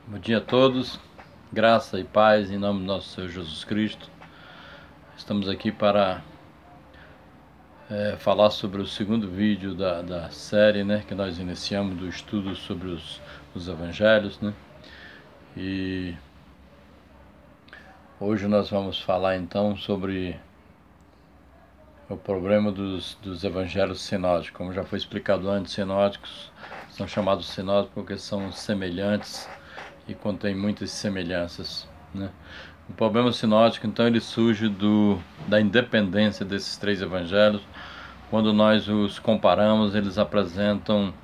Bom dia a todos, graça e paz em nome do nosso Senhor Jesus Cristo. Estamos aqui para falar sobre o segundo vídeo da série, que nós iniciamos do estudo sobre os evangelhos, E hoje nós vamos falar então sobre o problema dos evangelhos sinóticos. Como já foi explicado antes, sinóticos são chamados sinóticos porque são semelhantes e contém muitas semelhanças, O problema sinótico, então, ele surge da independência desses três evangelhos. Quando nós os comparamos, eles apresentam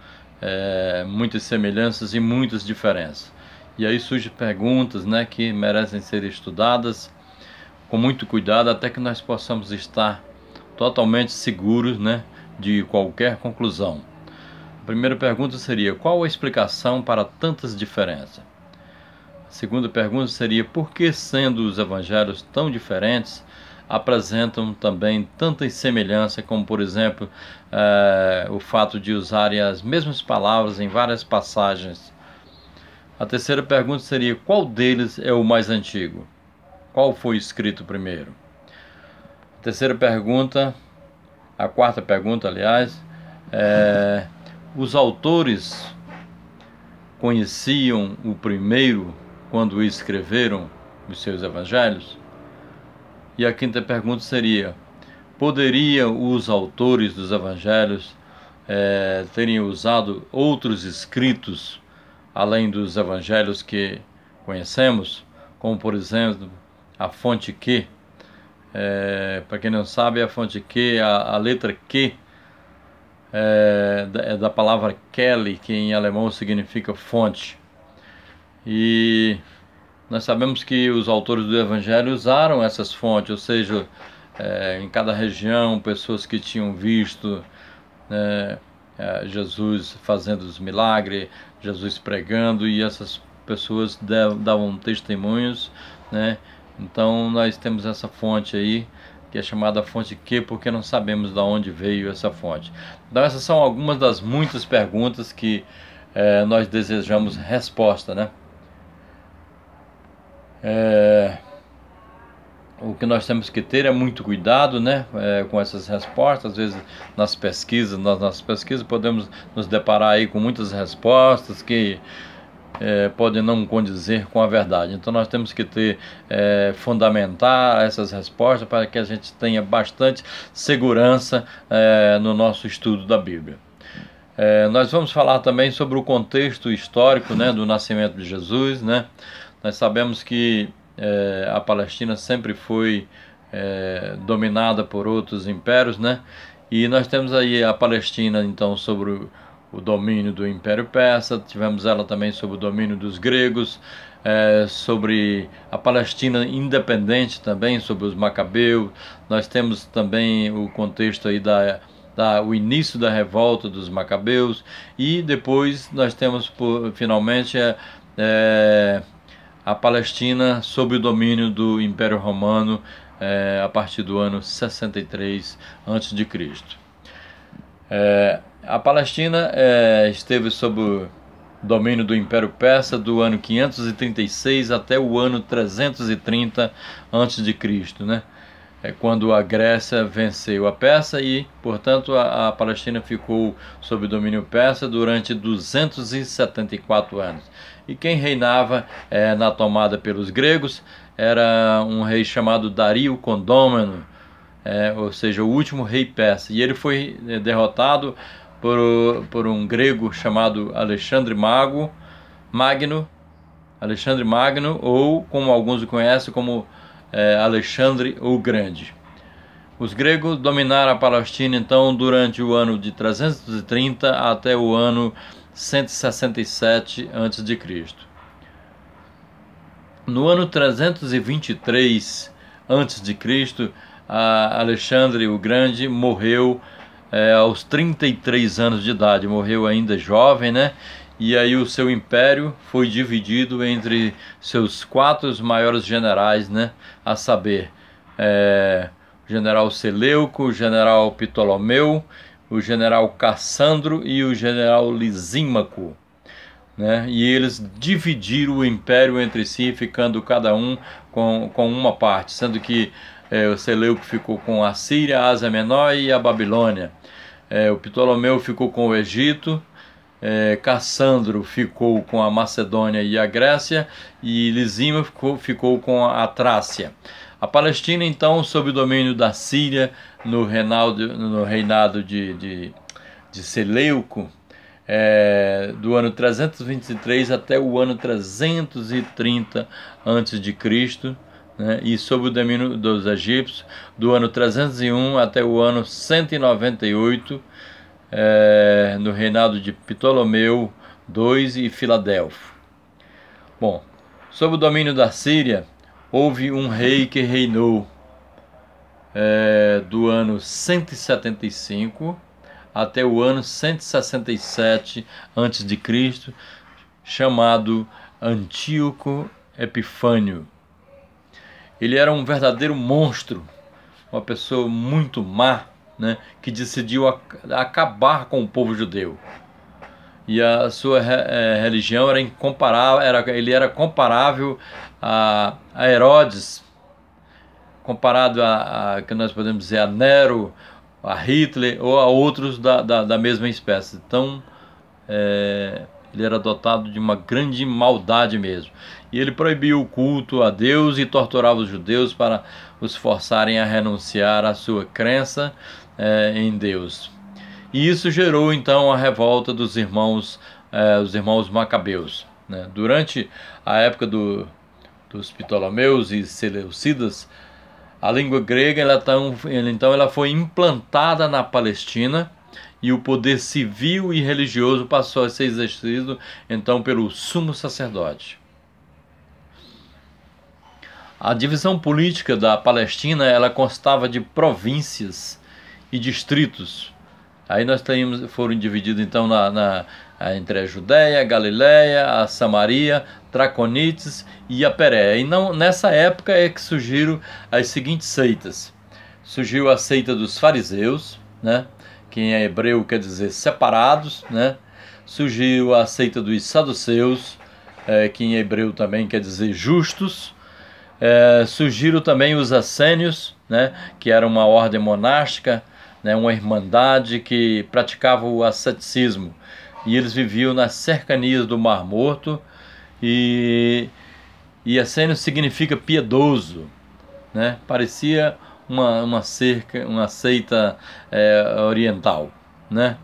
muitas semelhanças e muitas diferenças. E aí surgem perguntas, que merecem ser estudadas com muito cuidado, até que nós possamos estar totalmente seguros, de qualquer conclusão. A primeira pergunta seria: qual a explicação para tantas diferenças? A segunda pergunta seria: por que, sendo os evangelhos tão diferentes, apresentam também tantas semelhanças, como por exemplo o fato de usarem as mesmas palavras em várias passagens? A terceira pergunta seria: qual deles é o mais antigo? Qual foi escrito primeiro? A quarta pergunta, aliás, os autores conheciam o primeiro quando escreveram os seus evangelhos? E a quinta pergunta seria: poderiam os autores dos evangelhos terem usado outros escritos além dos evangelhos que conhecemos, como por exemplo a fonte Q? Para quem não sabe, a fonte Q, a letra Q é da palavra Kelly, que em alemão significa fonte. E nós sabemos que os autores do Evangelho usaram essas fontes, ou seja, em cada região, pessoas que tinham visto Jesus fazendo os milagres, Jesus pregando, e essas pessoas davam testemunhos, Então nós temos essa fonte aí, que é chamada fonte Q, porque não sabemos de onde veio essa fonte. Então essas são algumas das muitas perguntas que nós desejamos resposta, O que nós temos que ter é muito cuidado, com essas respostas. Às vezes nas nossas pesquisas podemos nos deparar aí com muitas respostas que podem não condizer com a verdade. Então nós temos que fundamentar essas respostas para que a gente tenha bastante segurança no nosso estudo da Bíblia. Nós vamos falar também sobre o contexto histórico, do nascimento de Jesus, Nós sabemos que a Palestina sempre foi dominada por outros impérios, E nós temos aí a Palestina, então, sobre o domínio do Império Persa. Tivemos ela também sob o domínio dos gregos, sobre a Palestina independente também, sobre os macabeus. Nós temos também o contexto aí o início da revolta dos macabeus, e depois nós temos finalmente a Palestina sob o domínio do Império Romano a partir do ano 63 a.C. A Palestina esteve sob o domínio do Império Persa do ano 536 até o ano 330 a.C., quando a Grécia venceu a Pérsia, e, portanto, a Palestina ficou sob domínio persa durante 274 anos. E quem reinava na tomada pelos gregos era um rei chamado Dario Condômeno, ou seja, o último rei persa. E ele foi derrotado por um grego chamado Alexandre Magno, ou como alguns o conhecem como Alexandre o Grande. Os gregos dominaram a Palestina então durante o ano de 330 até o ano 167 a.C. No ano 323 a.C., Alexandre o Grande morreu aos 33 anos de idade, morreu ainda jovem, E aí o seu império foi dividido entre seus 4 maiores generais, A saber, o general Seleuco, o general Ptolomeu, o general Cassandro e o general Lisímaco. né? E eles dividiram o império entre si, ficando cada um com uma parte, sendo que o Seleuco ficou com a Síria, a Ásia Menor e a Babilônia. O Ptolomeu ficou com o Egito, Cassandro ficou com a Macedônia e a Grécia, e Lisíma ficou com a Trácia. A Palestina, então, sob o domínio da Síria, no reinado de Seleuco, do ano 323 até o ano 330 a.C., né, e sob o domínio dos egípcios, do ano 301 até o ano 198, no reinado de Ptolomeu II e Filadelfo. Bom, sob o domínio da Síria, houve um rei que reinou do ano 175 até o ano 167 a.C., chamado Antíoco Epifânio. Ele era um verdadeiro monstro, uma pessoa muito má, né, que decidiu acabar com o povo judeu. E a sua religião era incomparável, ele era comparável a Herodes, comparado que nós podemos dizer, a Nero, a Hitler ou a outros da mesma espécie. Então, ele era dotado de uma grande maldade mesmo. E ele proibiu o culto a Deus e torturava os judeus para os forçarem a renunciar à sua crença em Deus. E isso gerou então a revolta dos irmãos, os irmãos Macabeus, né? Durante a época dos Ptolomeus e Seleucidas, a língua grega ela foi implantada na Palestina, e o poder civil e religioso passou a ser exercido então pelo sumo sacerdote. A divisão política da Palestina ela constava de províncias e distritos. Aí nós foram divididos então entre a Judéia, a Galiléia, a Samaria, Traconites e a Pérea. E nessa época é que surgiram as seguintes seitas. Surgiu a seita dos fariseus, né, que em hebreu quer dizer separados, né? Surgiu a seita dos saduceus, que em hebreu também quer dizer justos. Surgiram também os essênios, né, que era uma ordem monástica, né, uma irmandade que praticava o asceticismo, e eles viviam nas cercanias do Mar Morto, e essênio significa piedoso, né? Parecia uma seita oriental, né?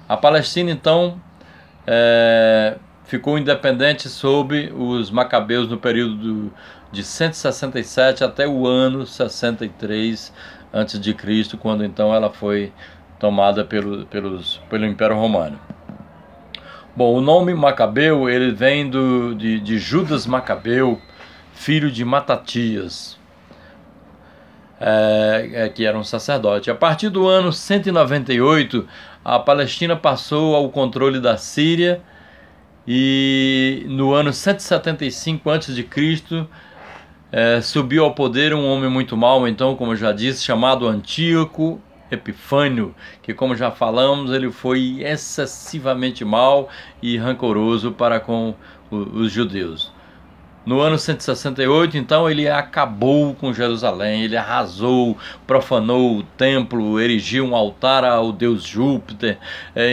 A Palestina então ficou independente sob os Macabeus no período de 167 até o ano 63 a.C., quando então ela foi tomada pelo Império Romano. Bom, o nome Macabeu ele vem de Judas Macabeu, filho de Matatias, que era um sacerdote. A partir do ano 198, a Palestina passou ao controle da Síria, e no ano 175 a.C., subiu ao poder um homem muito mau, então, como eu já disse, chamado Antíoco Epifânio, que, como já falamos, ele foi excessivamente mau e rancoroso para com os judeus. No ano 168, então, ele acabou com Jerusalém, ele arrasou, profanou o templo, erigiu um altar ao deus Júpiter,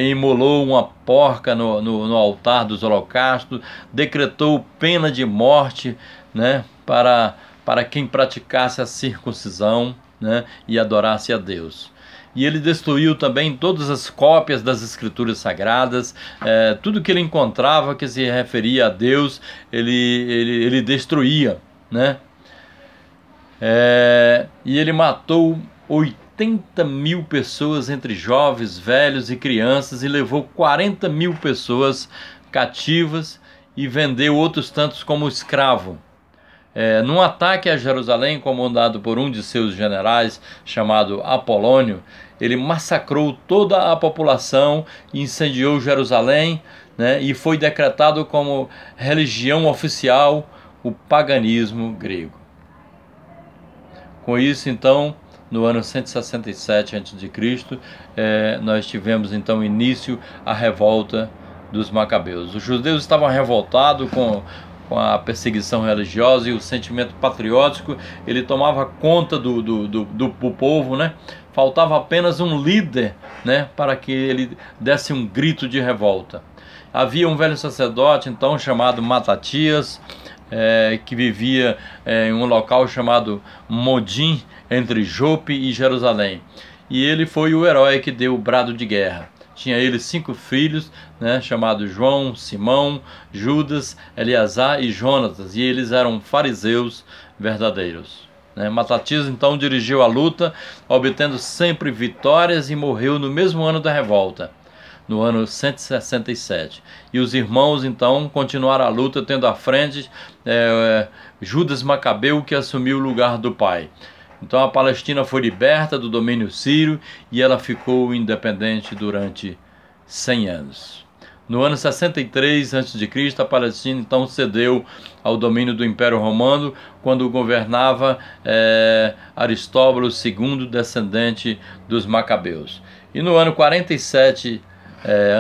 imolou uma porca no altar dos holocaustos, decretou pena de morte, né, para quem praticasse a circuncisão, né, e adorasse a Deus. E ele destruiu também todas as cópias das escrituras sagradas, tudo que ele encontrava que se referia a Deus, ele destruía, né? E ele matou 80.000 pessoas entre jovens, velhos e crianças, e levou 40.000 pessoas cativas e vendeu outros tantos como escravo. Num ataque a Jerusalém, comandado por um de seus generais, chamado Apolônio, ele massacrou toda a população, incendiou Jerusalém, né, e foi decretado como religião oficial o paganismo grego. Com isso, então, no ano 167 a.C., nós tivemos então início a revolta dos Macabeus. Os judeus estavam revoltados com a perseguição religiosa, e o sentimento patriótico ele tomava conta do povo, né? Faltava apenas um líder, né, para que ele desse um grito de revolta. Havia um velho sacerdote então chamado Matatias, que vivia em um local chamado Modim, entre Jope e Jerusalém. E ele foi o herói que deu o brado de guerra. Tinha ele 5 filhos, né, chamados João, Simão, Judas, Eleazar e Jonatas, e eles eram fariseus verdadeiros. Matatias então dirigiu a luta, obtendo sempre vitórias, e morreu no mesmo ano da revolta, no ano 167. E os irmãos então continuaram a luta, tendo à frente Judas Macabeu, que assumiu o lugar do pai. Então a Palestina foi liberta do domínio sírio e ela ficou independente durante 100 anos. No ano 63 a.C., a Palestina então cedeu ao domínio do Império Romano, quando governava Aristóbulo II, descendente dos Macabeus. E no ano 47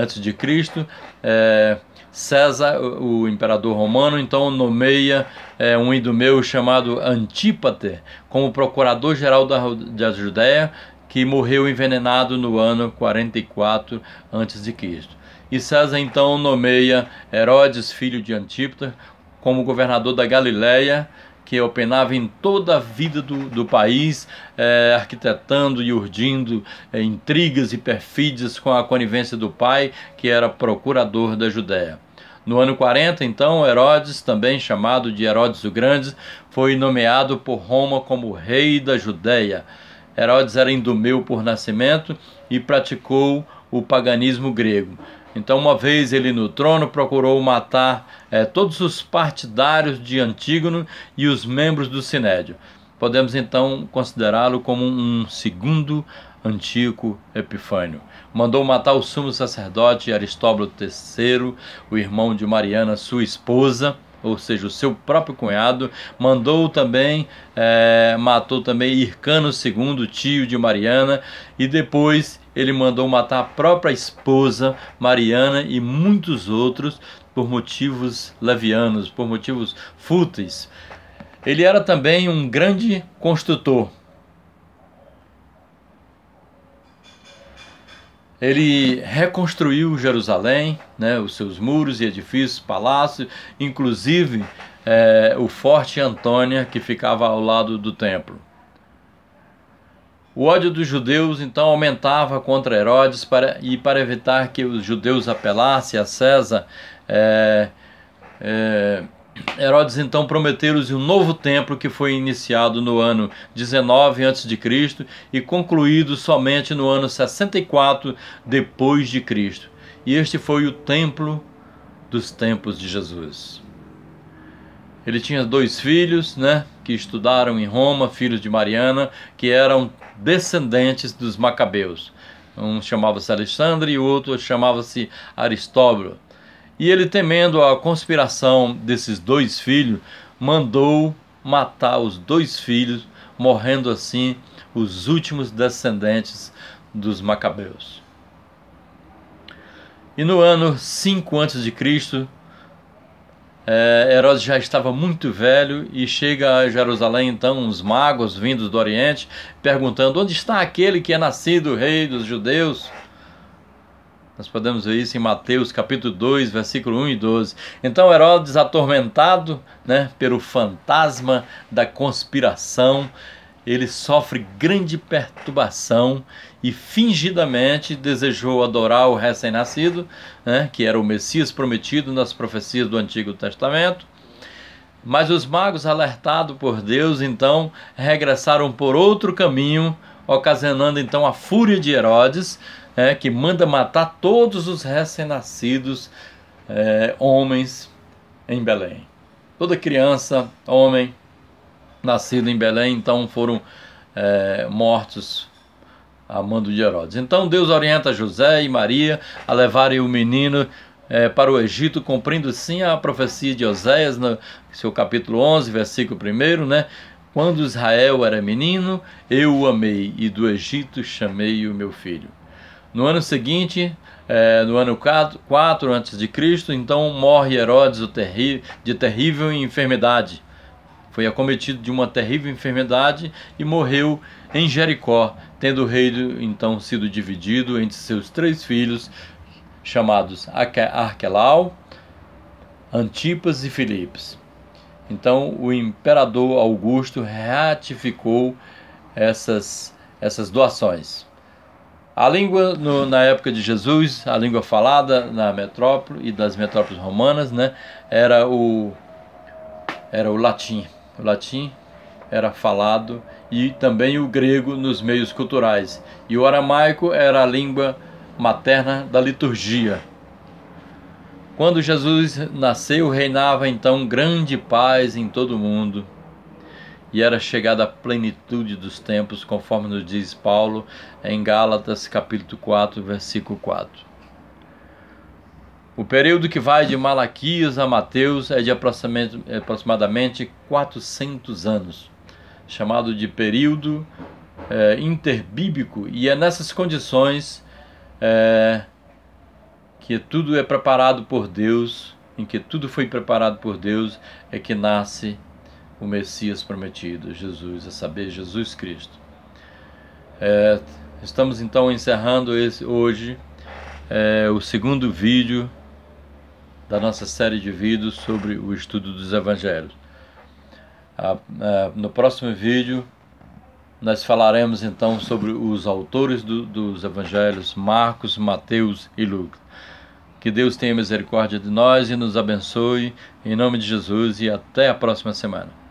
a.C., César, o imperador romano, então nomeia um idumeu chamado Antípater como procurador-geral da Judéia, que morreu envenenado no ano 44 a.C. E César então nomeia Herodes, filho de Antípater, como governador da Galiléia, que opinava em toda a vida do país, arquitetando e urdindo intrigas e perfídias com a conivência do pai, que era procurador da Judéia. No ano 40, então, Herodes, também chamado de Herodes o Grande, foi nomeado por Roma como rei da Judéia. Herodes era idumeu por nascimento e praticou o paganismo grego. Então, uma vez ele no trono, procurou matar todos os partidários de Antígono e os membros do Sinédrio. Podemos então considerá-lo como um segundo Antíoco Epifânio. Mandou matar o sumo sacerdote Aristóbulo III, o irmão de Mariana, sua esposa, ou seja, o seu próprio cunhado. Matou também Hircano II, tio de Mariana, e depois ele mandou matar a própria esposa Mariana e muitos outros por motivos levianos, por motivos fúteis. Ele era também um grande construtor. Ele reconstruiu Jerusalém, os seus muros e edifícios, palácios, inclusive o Forte Antônia, que ficava ao lado do templo. O ódio dos judeus então aumentava contra Herodes, para evitar que os judeus apelassem a César, Herodes então prometeu-lhes um novo templo, que foi iniciado no ano 19 a.C. e concluído somente no ano 64 depois de Cristo. E este foi o templo dos tempos de Jesus. Ele tinha 2 filhos, que estudaram em Roma, filhos de Mariana, que eram descendentes dos Macabeus. Um chamava-se Alexandre e o outro chamava-se Aristóbulo. E ele, temendo a conspiração desses 2 filhos, mandou matar os 2 filhos, morrendo assim os últimos descendentes dos Macabeus. E no ano 5 a.C., Herodes já estava muito velho e chega a Jerusalém então uns magos vindos do Oriente, perguntando: onde está aquele que é nascido rei dos judeus? Nós podemos ver isso em Mateus capítulo 2, versículo 1 e 12. Então Herodes, atormentado pelo fantasma da conspiração, ele sofre grande perturbação e fingidamente desejou adorar o recém-nascido, que era o Messias prometido nas profecias do Antigo Testamento. Mas os magos, alertados por Deus, então regressaram por outro caminho, ocasionando então a fúria de Herodes, que manda matar todos os recém-nascidos homens em Belém. Toda criança, homem, nascido em Belém, então foram mortos a mando de Herodes. Então Deus orienta José e Maria a levarem o menino para o Egito, cumprindo sim a profecia de Oséias, no seu capítulo 11, versículo 1, quando Israel era menino, eu o amei, e do Egito chamei o meu filho. No ano seguinte, no ano 4 a.C., então morre Herodes de terrível enfermidade. Foi acometido de uma terrível enfermidade e morreu em Jericó, tendo o reino então sido dividido entre seus 3 filhos, chamados Arquelau, Antipas e Filipes. Então o imperador Augusto ratificou essas doações. A língua na época de Jesus, a língua falada na metrópole e das metrópoles romanas, né, era o latim. O latim era falado, e também o grego nos meios culturais. E o aramaico era a língua materna da liturgia. Quando Jesus nasceu, reinava então grande paz em todo o mundo, e era chegada a plenitude dos tempos, conforme nos diz Paulo em Gálatas capítulo 4, versículo 4. O período que vai de Malaquias a Mateus é de aproximadamente 400 anos, chamado de período interbíblico, e é nessas condições que tudo é preparado por Deus, em que tudo foi preparado por Deus, é que nasce o Messias prometido, Jesus, a saber, Jesus Cristo. Estamos então encerrando hoje o segundo vídeo da nossa série de vídeos sobre o estudo dos Evangelhos. No próximo vídeo nós falaremos então sobre os autores dos Evangelhos, Marcos, Mateus e Lucas. Que Deus tenha misericórdia de nós e nos abençoe, em nome de Jesus, e até a próxima semana.